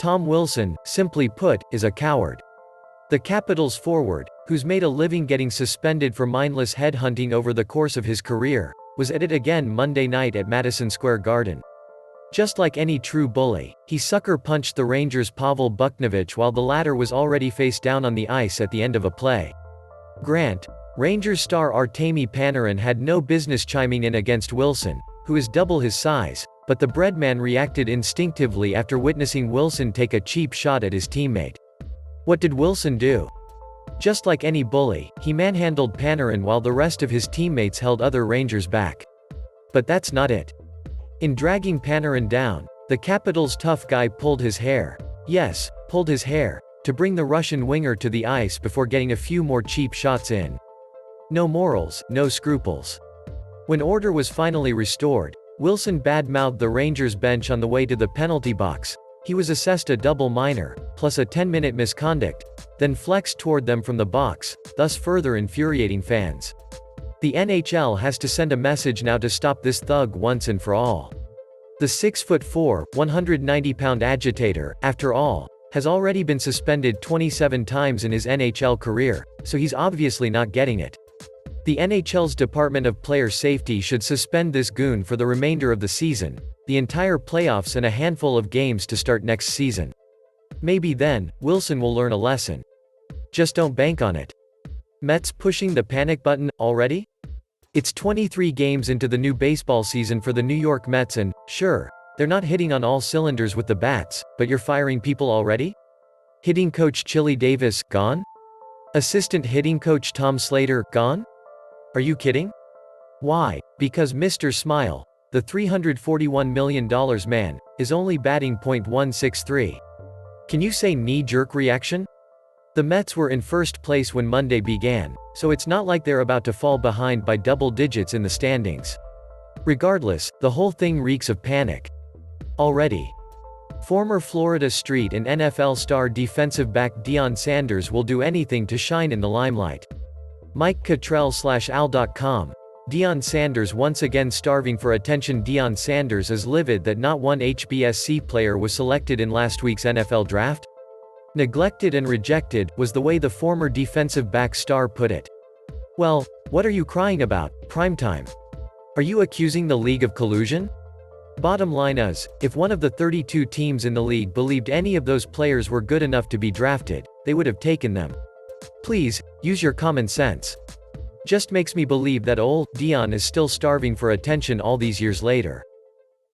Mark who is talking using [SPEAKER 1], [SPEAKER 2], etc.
[SPEAKER 1] Tom Wilson, simply put, is a coward. The Capitals forward, who's made a living getting suspended for mindless headhunting over the course of his career, was at it again Monday night at Madison Square Garden. Just like any true bully, he sucker-punched the Rangers' Pavel Buchnevich while the latter was already face down on the ice at the end of a play. Grant, Rangers star Artemi Panarin had no business chiming in against Wilson, who is double his size, but the breadman reacted instinctively after witnessing Wilson take a cheap shot at his teammate. What did Wilson do? Just like any bully, he manhandled Panarin while the rest of his teammates held other Rangers back. But that's not it. In dragging Panarin down, the Capitals' tough guy pulled his hair. Yes, pulled his hair, to bring the Russian winger to the ice before getting a few more cheap shots in. No morals, no scruples. When order was finally restored, Wilson badmouthed the Rangers bench on the way to the penalty box. He was assessed a double minor, plus a 10-minute misconduct, then flexed toward them from the box, thus further infuriating fans. The NHL has to send a message now to stop this thug once and for all. The 6'4", 190-pound agitator, after all, has already been suspended 27 times in his NHL career, so he's obviously not getting it. The NHL's Department of Player Safety should suspend this goon for the remainder of the season, the entire playoffs and a handful of games to start next season. Maybe then, Wilson will learn a lesson. Just don't bank on it. Mets pushing the panic button, already? It's 23 games into the new baseball season for the New York Mets and, sure, they're not hitting on all cylinders with the bats, but you're firing people already? Hitting coach Chili Davis, gone? Assistant hitting coach Tom Slater, gone? Are you kidding? Why? Because Mr. Smile, the $341 million man, is only batting .163. Can you say knee-jerk reaction? The Mets were in first place when Monday began, so it's not like they're about to fall behind by double digits in the standings. Regardless, the whole thing reeks of panic. Already. Former Florida Street and NFL star defensive back Deion Sanders will do anything to shine in the limelight. Mike Kittrell/Al.com. Deion Sanders once again starving for attention. Deion Sanders is livid that not one HBSC player was selected in last week's NFL draft. Neglected and rejected, was the way the former defensive back star put it. Well, what are you crying about, primetime? Are you accusing the league of collusion? Bottom line is, if one of the 32 teams in the league believed any of those players were good enough to be drafted, they would have taken them. Please, use your common sense. Just makes me believe that old Deion is still starving for attention all these years later.